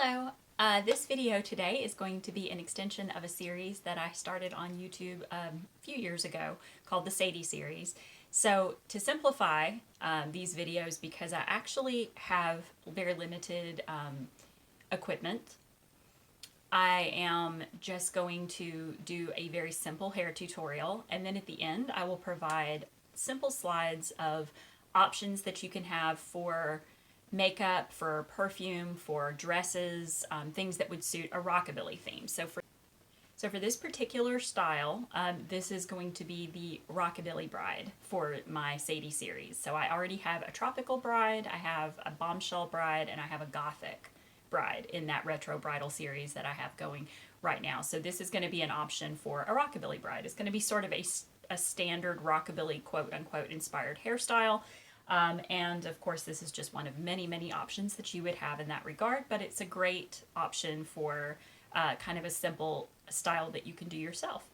Hello! This video today is going to be an extension of a series that I started on YouTube a few years ago called the Sadie series. So to simplify these videos, because I actually have very limited equipment, I am just going to do a very simple hair tutorial, and then at the end I will provide simple slides of options that you can have for makeup, for perfume, for dresses, things that would suit a rockabilly theme. So for this particular style, this is going to be the Rockabilly bride for my Sadie series. So I already have a tropical bride, I have a bombshell bride, and I have a gothic bride in that retro bridal series that I have going right now. So this is going to be an option for a Rockabilly bride. It's going to be sort of a standard Rockabilly quote-unquote inspired hairstyle. And of course this is just one of many options that you would have in that regard, but it's a great option for kind of a simple style that you can do yourself.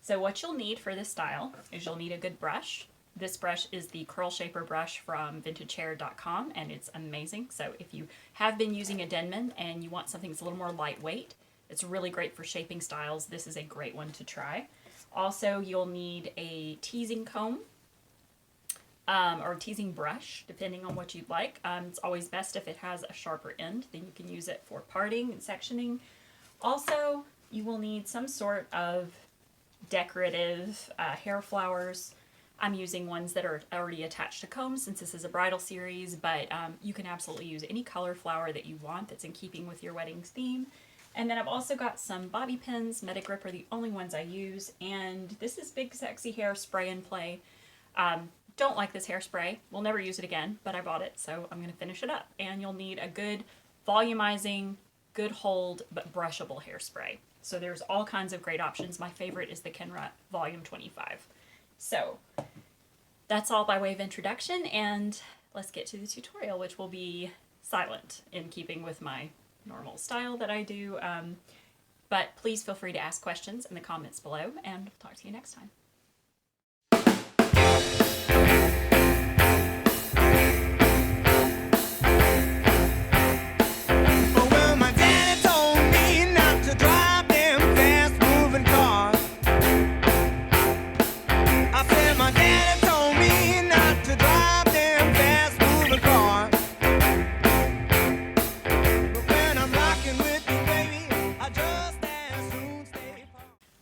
So what you'll need for this style is you'll need a good brush. This brush is the Curl Shaper brush from vintagehair.com, and it's amazing. So if you have been using a Denman and you want something that's a little more lightweight, it's really great for shaping styles. This is a great one to try. Also, you'll need a teasing comb. Or teasing brush, depending on what you'd like. It's always best if it has a sharper end, then you can use it for parting and sectioning. Also, you will need some sort of decorative hair flowers. I'm using ones that are already attached to combs since this is a bridal series, but you can absolutely use any color flower that you want that's in keeping with your wedding's theme. And then I've also got some bobby pins. Metagrip are the only ones I use, and this is Big Sexy Hair Spray and Play. Don't like this hairspray. We'll never use it again, but I bought it, so I'm going to finish it up. And you'll need a good volumizing, good hold, but brushable hairspray. So there's all kinds of great options. My favorite is the Kenra Volume 25. So that's all by way of introduction, and let's get to the tutorial, which will be silent in keeping with my normal style that I do. But please feel free to ask questions in the comments below, and I'll talk to you next time.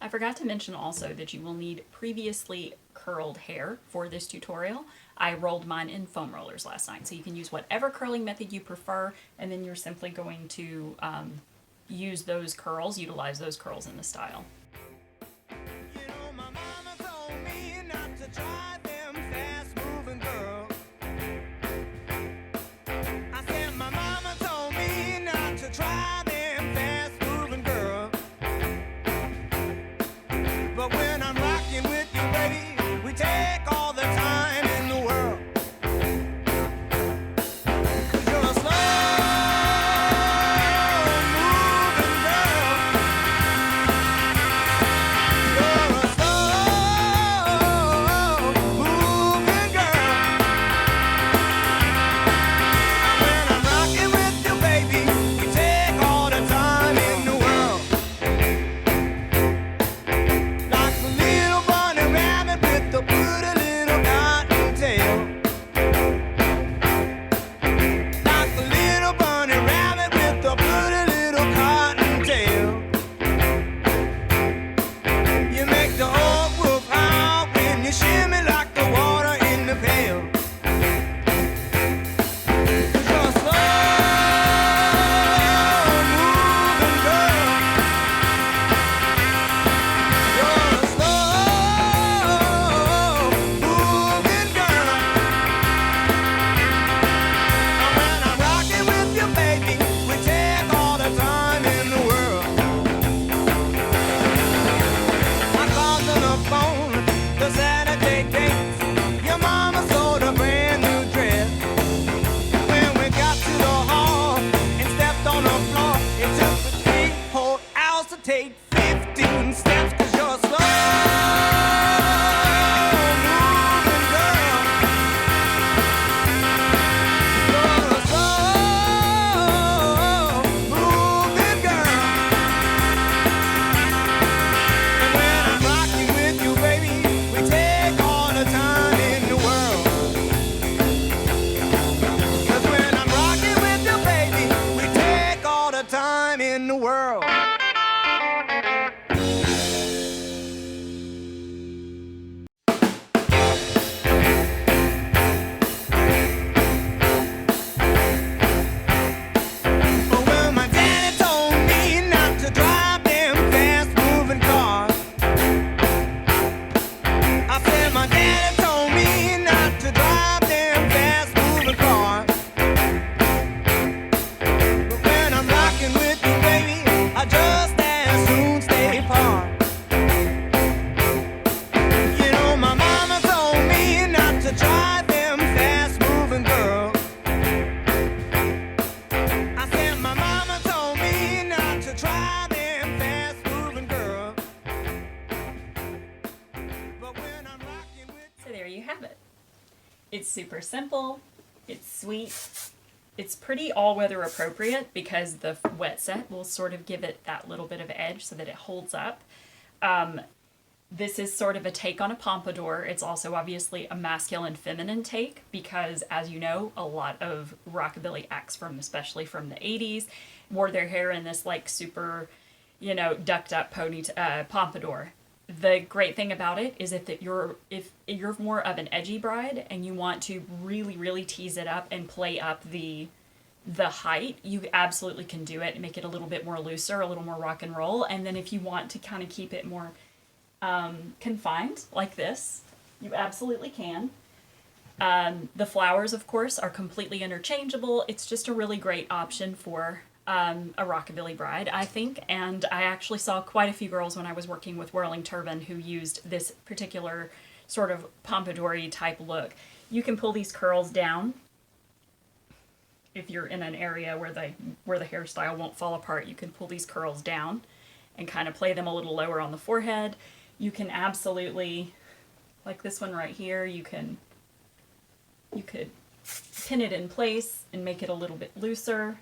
I forgot to mention also that you will need previously curled hair for this tutorial. I rolled mine in foam rollers last night, so you can use whatever curling method you prefer, and then you're simply going to utilize those curls in the style. Take 15 steps, 'cause you're slow moving girl. You're a slow moving It's super simple, it's sweet, it's pretty all-weather appropriate because the wet set will sort of give it that little bit of edge so that it holds up. This is sort of a take on a pompadour. It's also obviously a masculine feminine take because, as you know, a lot of rockabilly acts especially from the 80s, wore their hair in this like super, ducked up pompadour. The great thing about it is if you're more of an edgy bride and you want to really, really tease it up and play up the height, you absolutely can do it and make it a little bit more looser, a little more rock and roll. And then if you want to kind of keep it more confined like this, you absolutely can. The flowers, of course, are completely interchangeable. It's just a really great option for a rockabilly bride, I think. And I actually saw quite a few girls when I was working with Whirling Turban who used this particular sort of pompadour-y type look. You can pull these curls down if you're in an area where the hairstyle won't fall apart. You can pull these curls down and kind of play them a little lower on the forehead. You can absolutely, like this one right here, you could pin it in place and make it a little bit looser.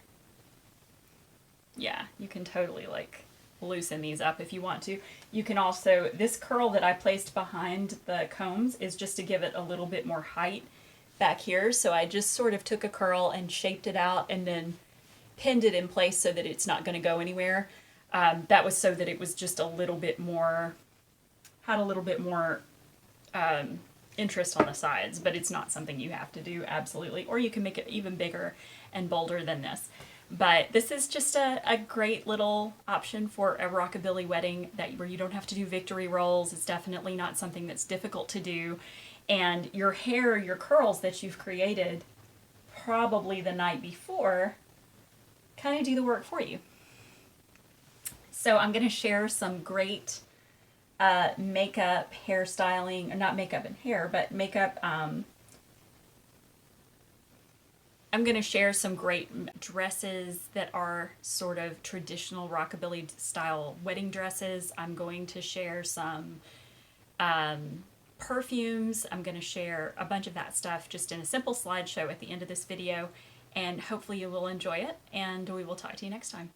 Yeah, you can totally like loosen these up if you want to. You can also, this curl that I placed behind the combs is just to give it a little bit more height back here. So I just sort of took a curl and shaped it out and then pinned it in place so that it's not going to go anywhere. That was so that it was just a little bit more, had a little bit more interest on the sides, but it's not something you have to do, absolutely. Or you can make it even bigger and bolder than this. But this is just a great little option for a rockabilly wedding where you don't have to do victory rolls. It's definitely not something that's difficult to do. And your hair, your curls that you've created probably the night before kind of do the work for you. So I'm going to share some great makeup, hairstyling, or not makeup and hair, but makeup. I'm going to share some great dresses that are sort of traditional rockabilly style wedding dresses. I'm going to share some perfumes. I'm going to share a bunch of that stuff just in a simple slideshow at the end of this video, and hopefully you will enjoy it, and we will talk to you next time.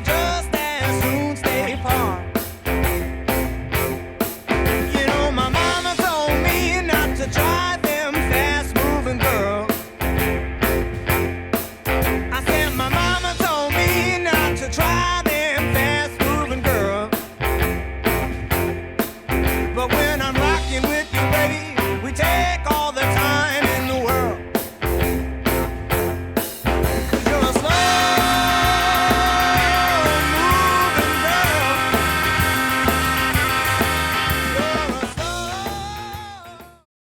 Just as soon